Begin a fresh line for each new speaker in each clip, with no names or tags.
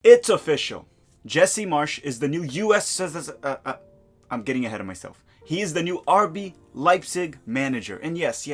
It's official. Jesse Marsch is the new I'm getting ahead of myself. He is the new RB Leipzig manager. And yes,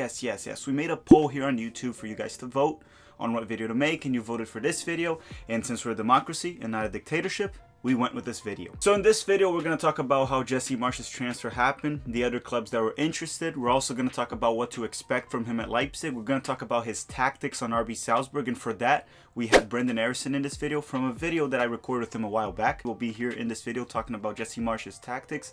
we made a poll here on YouTube for you guys to vote on what video to make, and you voted for this video. And since we're a democracy and not a dictatorship, we went with this video. So in this video, we're going to talk about how Jesse Marsch's transfer happened, the other clubs that were interested. We're also going to talk about what to expect from him at Leipzig. We're going to talk about his tactics on RB Salzburg, and for that, we had Brenden Aarronson in this video from a video that I recorded with him a while back. We'll be here in this video talking about Jesse Marsch's tactics.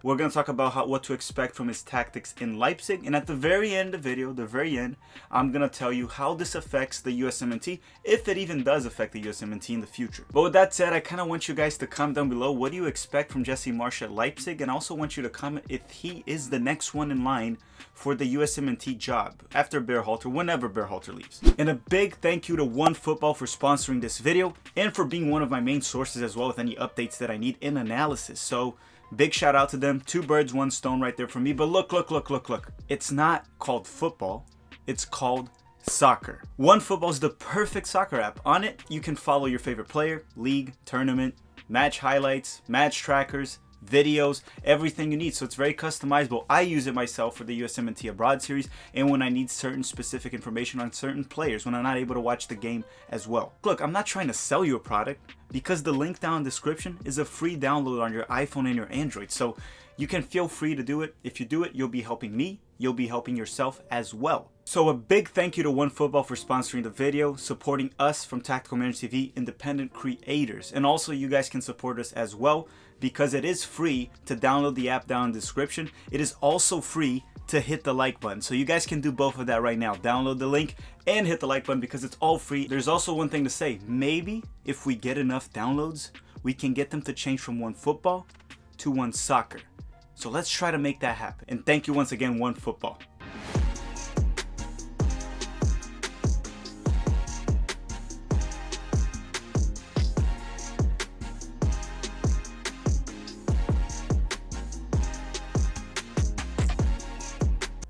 We're going to talk about what to expect from his tactics in Leipzig, and at the very end of the video, I'm going to tell you how this affects the USMNT, if it even does affect the USMNT in the future. But with that said, I kind of want you guys to comment down below, what do you expect from Jesse Marsch at Leipzig, and I also want you to comment if he is the next one in line for the USMNT job after Berhalter, whenever Berhalter leaves. And a big thank you to OneFootball for sponsoring this video and for being one of my main sources as well with any updates that I need in analysis. So big shout out to them. 2 birds, 1 stone right there for me. But look. It's not called football. It's called soccer. OneFootball is the perfect soccer app. On it, you can follow your favorite player, league, tournament, match highlights, match trackers, videos, everything you need. So it's very customizable. I use it myself for the USMNT Abroad series and when I need certain specific information on certain players, when I'm not able to watch the game as well. Look, I'm not trying to sell you a product because the link down in the description is a free download on your iPhone and your Android. So you can feel free to do it. If you do it, you'll be helping me. You'll be helping yourself as well. So a big thank you to OneFootball for sponsoring the video, supporting us from Tactical Manager TV, independent creators. And also you guys can support us as well because it is free to download the app down in the description. It is also free to hit the like button. So you guys can do both of that right now. Download the link and hit the like button because it's all free. There's also one thing to say. Maybe if we get enough downloads, we can get them to change from OneFootball to OneSoccer. So let's try to make that happen. And thank you once again, OneFootball.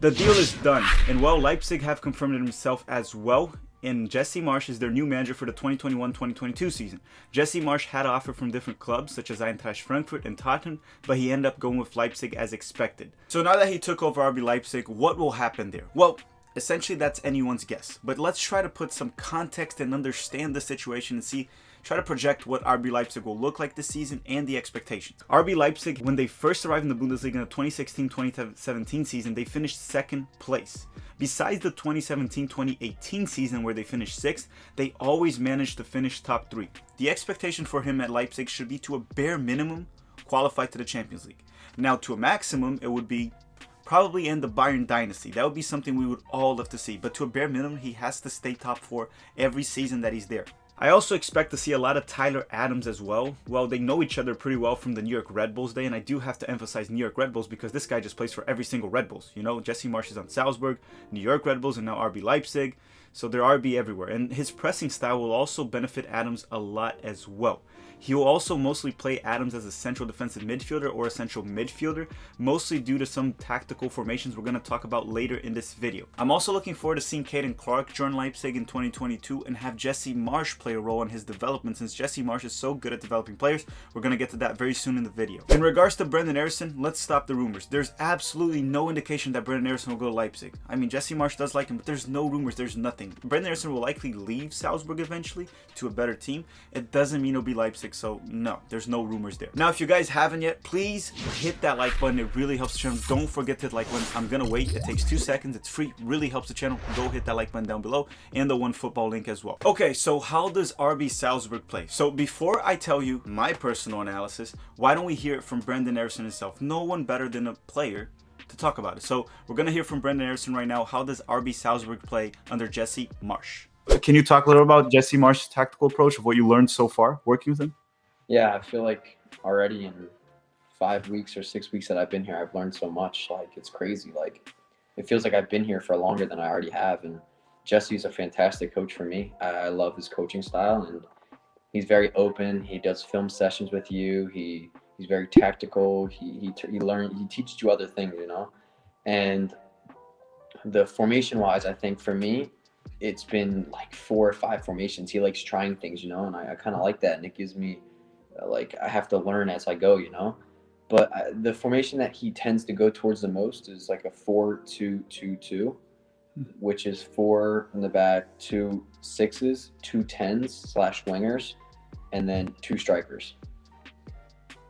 The deal is done, and well, Leipzig have confirmed it himself as well, and Jesse Marsch is their new manager for the 2021-2022 season. Jesse Marsch had an offer from different clubs such as Eintracht Frankfurt and Tottenham, but he ended up going with Leipzig as expected. So now that he took over RB Leipzig, what will happen there? Well, essentially that's anyone's guess, but let's try to put some context and understand the situation and try to project what RB Leipzig will look like this season and the expectations. RB Leipzig, when they first arrived in the Bundesliga in the 2016-2017 season, they finished 2nd place. Besides the 2017-2018 season where they finished 6th, they always managed to finish top 3. The expectation for him at Leipzig should be to a bare minimum qualify to the Champions League. Now to a maximum, it would be probably end the Bayern dynasty. That would be something we would all love to see. But to a bare minimum, he has to stay top 4 every season that he's there. I also expect to see a lot of Tyler Adams as well. Well, they know each other pretty well from the New York Red Bulls day, and I do have to emphasize New York Red Bulls because this guy just plays for every single Red Bulls. You know, Jesse Marsch is on Salzburg, New York Red Bulls, and now RB Leipzig. So they're RB everywhere, and his pressing style will also benefit Adams a lot as well. He will also mostly play Adams as a central defensive midfielder or a central midfielder, mostly due to some tactical formations we're going to talk about later in this video. I'm also looking forward to seeing Caden Clark join Leipzig in 2022 and have Jesse Marsch play a role in his development. Since Jesse Marsch is so good at developing players, we're going to get to that very soon in the video. In regards to Brenden Aarronson, let's stop the rumors. There's absolutely no indication that Brenden Aarronson will go to Leipzig. I mean, Jesse Marsch does like him, but there's no rumors, there's nothing. Brenden Aarronson will likely leave Salzburg eventually to a better team. It doesn't mean it'll be Leipzig. So no, there's no rumors there. Now, if you guys haven't yet, please hit that like button. It really helps the channel. Don't forget to hit like button. I'm gonna wait. It takes 2 seconds. It's free. Really helps the channel. Go hit that like button down below and the OneFootball link as well. Okay, so how does RB Salzburg play? So before I tell you my personal analysis, why don't we hear it from Brenden Aarronson himself? No one better than a player to talk about it. So we're gonna hear from Brenden Aarronson right now. How does RB Salzburg play under Jesse Marsch? Can you talk a little about Jesse Marsch's tactical approach of what you learned so far working with him?
Yeah, I feel like already in 5 weeks or 6 weeks that I've been here, I've learned so much. Like, it's crazy. Like, it feels like I've been here for longer than I already have. And Jesse's a fantastic coach for me. I love his coaching style, and he's very open. He does film sessions with you. He's very tactical. He teaches you other things, you know. And the formation wise, I think for me, it's been like 4 or 5 formations. He likes trying things, you know, and I kind of like that. And it gives me, like, I have to learn as I go, you know. But the formation that he tends to go towards the most is like a 4-2-2-2, which is 4 in the back, 2 6s, 2 10s / wingers, and then 2 strikers.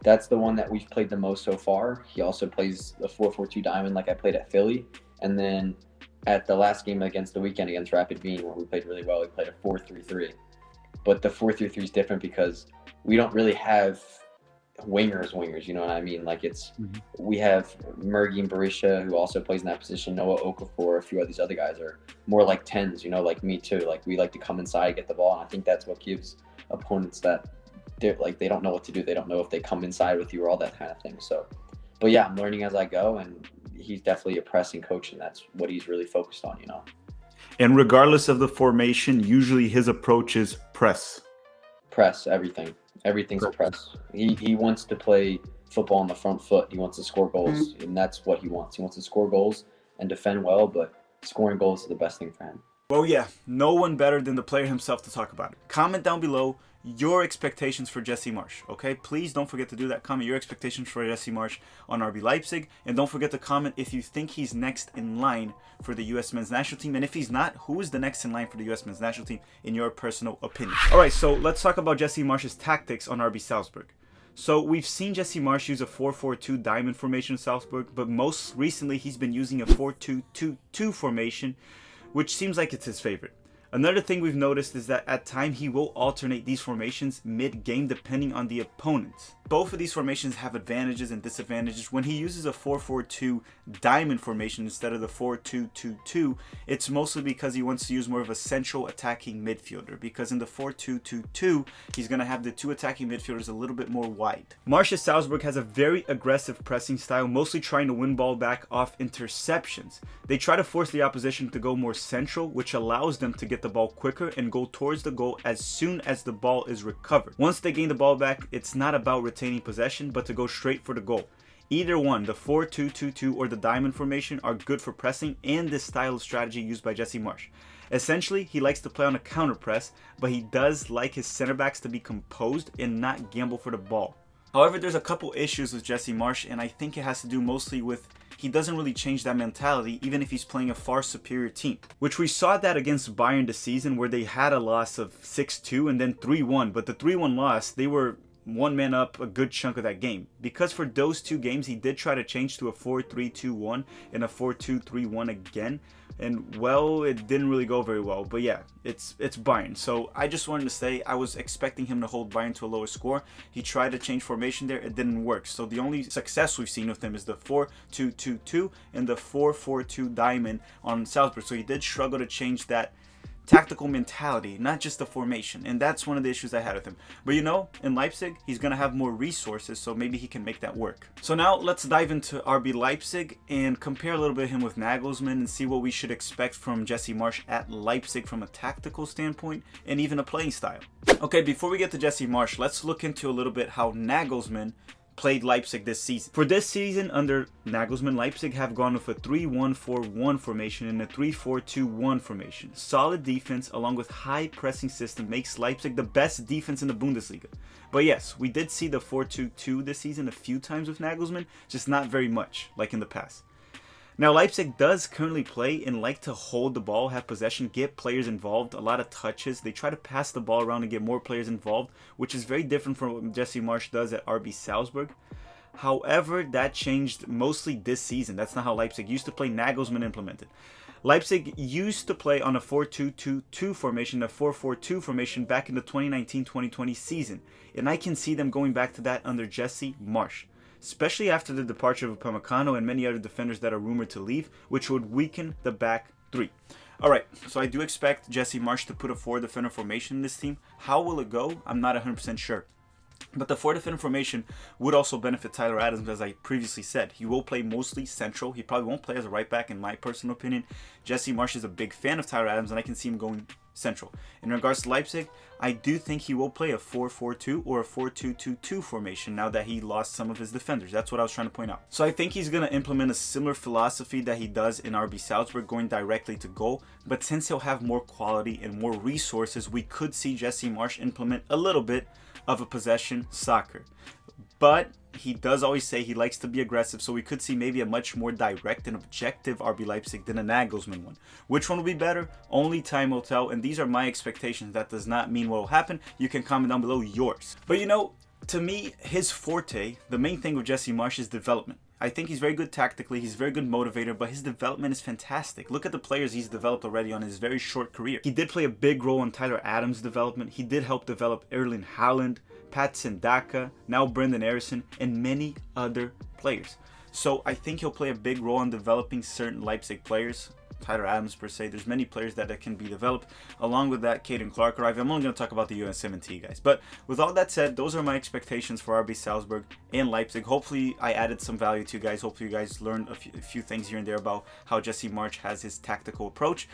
That's the one that we've played the most so far. He also plays the 4-4-2 diamond like I played at Philly. And then at the last game against the weekend against Rapid Wien, where we played really well, we played a 4-3-3. But the 4-3-3 is different because we don't really have wingers, you know what I mean? Like we have Mergin Barisha, who also plays in that position, Noah Okafor, a few of these other guys are more like 10s, you know, like me too. Like we like to come inside, get the ball, and I think that's what gives opponents that they don't know what to do. They don't know if they come inside with you or all that kind of thing. So, but yeah, I'm learning as I go, and he's definitely a pressing coach, and that's what he's really focused on, you know.
And regardless of the formation, usually his approach is press.
Press, everything. Everything's a press. He wants to play football on the front foot. He wants to score goals, and that's what he wants. He wants to score goals and defend well, but scoring goals is the best thing for him.
Well, yeah, no one better than the player himself to talk about it. Comment down below your expectations for Jesse Marsch, okay? Please don't forget to do that. Comment your expectations for Jesse Marsch on RB Leipzig, and don't forget to comment if you think he's next in line for the US men's national team, and if he's not, who is the next in line for the US men's national team in your personal opinion? All right, so let's talk about Jesse Marsch's tactics on RB Salzburg. So we've seen Jesse Marsch use a 4-4-2 diamond formation in Salzburg, but most recently he's been using a 4-2-2-2 formation, which seems like it's his favorite. Another thing we've noticed is that at times he will alternate these formations mid-game depending on the opponent. Both of these formations have advantages and disadvantages. When he uses a 4-4-2 diamond formation instead of the 4-2-2-2, it's mostly because he wants to use more of a central attacking midfielder, because in the 4-2-2-2, he's going to have the 2 attacking midfielders a little bit more wide. Marsch's Salzburg has a very aggressive pressing style, mostly trying to win ball back off interceptions. They try to force the opposition to go more central, which allows them to get the ball quicker and go towards the goal as soon as the ball is recovered. Once they gain the ball back, it's not about retaining possession, but to go straight for the goal. Either one, the 4-2-2-2 or the diamond formation, are good for pressing and this style of strategy used by Jesse Marsch. Essentially, he likes to play on a counter press, but he does like his center backs to be composed and not gamble for the ball. However, there's a couple issues with Jesse Marsch, and I think it has to do mostly with he doesn't really change that mentality even if he's playing a far superior team. Which we saw that against Bayern this season, where they had a loss of 6-2 and then 3-1, but the 3-1 loss, they were one man up a good chunk of that game. Because for those 2 games, he did try to change to a 4-3-2-1 and a 4-2-3-1 again. And well, it didn't really go very well. But yeah, it's Bayern. So I just wanted to say I was expecting him to hold Bayern to a lower score. He tried to change formation there. It didn't work. So the only success we've seen with him is the 4-2-2-2 and the 4-4-2 diamond on Salzburg. So he did struggle to change that tactical mentality, not just the formation, and that's one of the issues I had with him. But you know, in Leipzig, he's gonna have more resources, so maybe he can make that work. So now let's dive into RB Leipzig and compare a little bit of him with Nagelsmann and see what we should expect from Jesse Marsch at Leipzig from a tactical standpoint and even a playing style. Okay, before we get to Jesse Marsch, let's look into a little bit how Nagelsmann played Leipzig this season. For this season under Nagelsmann, Leipzig have gone with a 3-1-4-1 formation and a 3-4-2-1 formation. Solid defense along with high pressing system makes Leipzig the best defense in the Bundesliga. But yes, we did see the 4-2-2 this season a few times with Nagelsmann, just not very much like in the past. Now, Leipzig does currently play and like to hold the ball, have possession, get players involved, a lot of touches. They try to pass the ball around and get more players involved, which is very different from what Jesse Marsch does at RB Salzburg. However, that changed mostly this season. That's not how Leipzig used to play. Nagelsmann implemented. Leipzig used to play on a 4-2-2-2 formation, a 4-4-2 formation back in the 2019-2020 season, and I can see them going back to that under Jesse Marsch, especially after the departure of Upamecano and many other defenders that are rumored to leave, which would weaken the back 3. Alright, so I do expect Jesse Marsch to put a 4-defender formation in this team. How will it go? I'm not 100% sure. But the 4-defender formation would also benefit Tyler Adams, as I previously said. He will play mostly central. He probably won't play as a right back, in my personal opinion. Jesse Marsch is a big fan of Tyler Adams, and I can see him going central. In regards to Leipzig, I do think he will play a 4-4-2 or a 4-2-2-2 formation now that he lost some of his defenders. That's what I was trying to point out. So I think he's going to implement a similar philosophy that he does in RB Salzburg, going directly to goal. But since he'll have more quality and more resources, we could see Jesse Marsch implement a little bit of a possession soccer. But he does always say he likes to be aggressive, so we could see maybe a much more direct and objective RB Leipzig than a Nagelsmann one. Which one will be better? Only time will tell, and these are my expectations. That does not mean what will happen. You can comment down below yours. But you know, to me, his forte, the main thing with Jesse Marsch is development. I think he's very good tactically, he's a very good motivator, but his development is fantastic. Look at the players he's developed already on his very short career. He did play a big role in Tyler Adams' development. He did help develop Erling Haaland, Patson Daka, now Brenden Aarronson, and many other players. So I think he'll play a big role in developing certain Leipzig players. Tyler Adams per se, there's many players that can be developed. Along with that, Caden Clark arrived. I'm only going to talk about the USMNT guys. But with all that said, those are my expectations for RB Salzburg and Leipzig. Hopefully I added some value to you guys. Hopefully you guys learned a few things here and there about how Jesse Marsch has his tactical approach.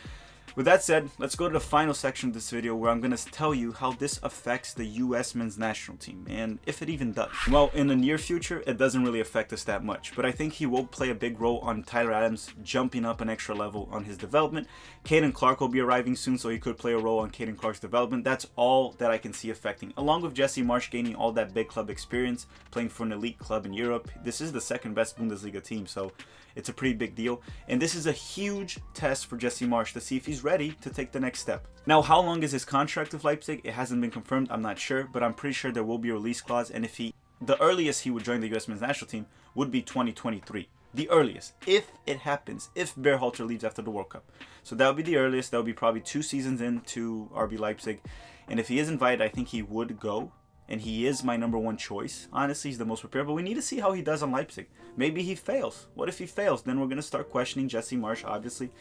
With that said, let's go to the final section of this video where I'm going to tell you how this affects the US men's national team, and if it even does. Well, in the near future, it doesn't really affect us that much, but I think he will play a big role on Tyler Adams jumping up an extra level on his development. Caden Clark will be arriving soon, so he could play a role on Caden Clark's development. That's all that I can see affecting, along with Jesse Marsch gaining all that big club experience, playing for an elite club in Europe. This is the second best Bundesliga team, so it's a pretty big deal. And this is a huge test for Jesse Marsch to see if he's ready to take the next step. Now, how long is his contract with Leipzig? It hasn't been confirmed. I'm not sure, but I'm pretty sure there will be a release clause. And if the earliest he would join the US men's national team would be 2023. The earliest, if it happens, if Berhalter leaves after the World Cup. So that would be the earliest. That would be probably 2 seasons into RB Leipzig. And if he is invited, I think he would go. And he is my #1 choice. Honestly, he's the most prepared, but we need to see how he does on Leipzig. Maybe he fails. What if he fails? Then we're going to start questioning Jesse Marsch, obviously.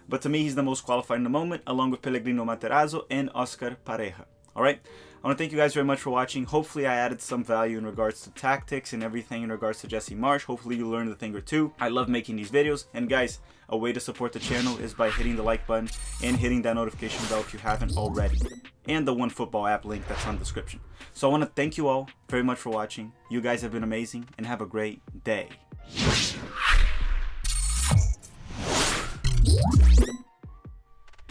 But to me, he's the most qualified in the moment, along with Pellegrino Materazzo and Oscar Pareja. Alright? I want to thank you guys very much for watching. Hopefully, I added some value in regards to tactics and everything in regards to Jesse Marsch. Hopefully, you learned a thing or two. I love making these videos. And guys, a way to support the channel is by hitting the like button and hitting that notification bell if you haven't already. And the OneFootball app link that's on the description. So I want to thank you all very much for watching. You guys have been amazing and have a great day.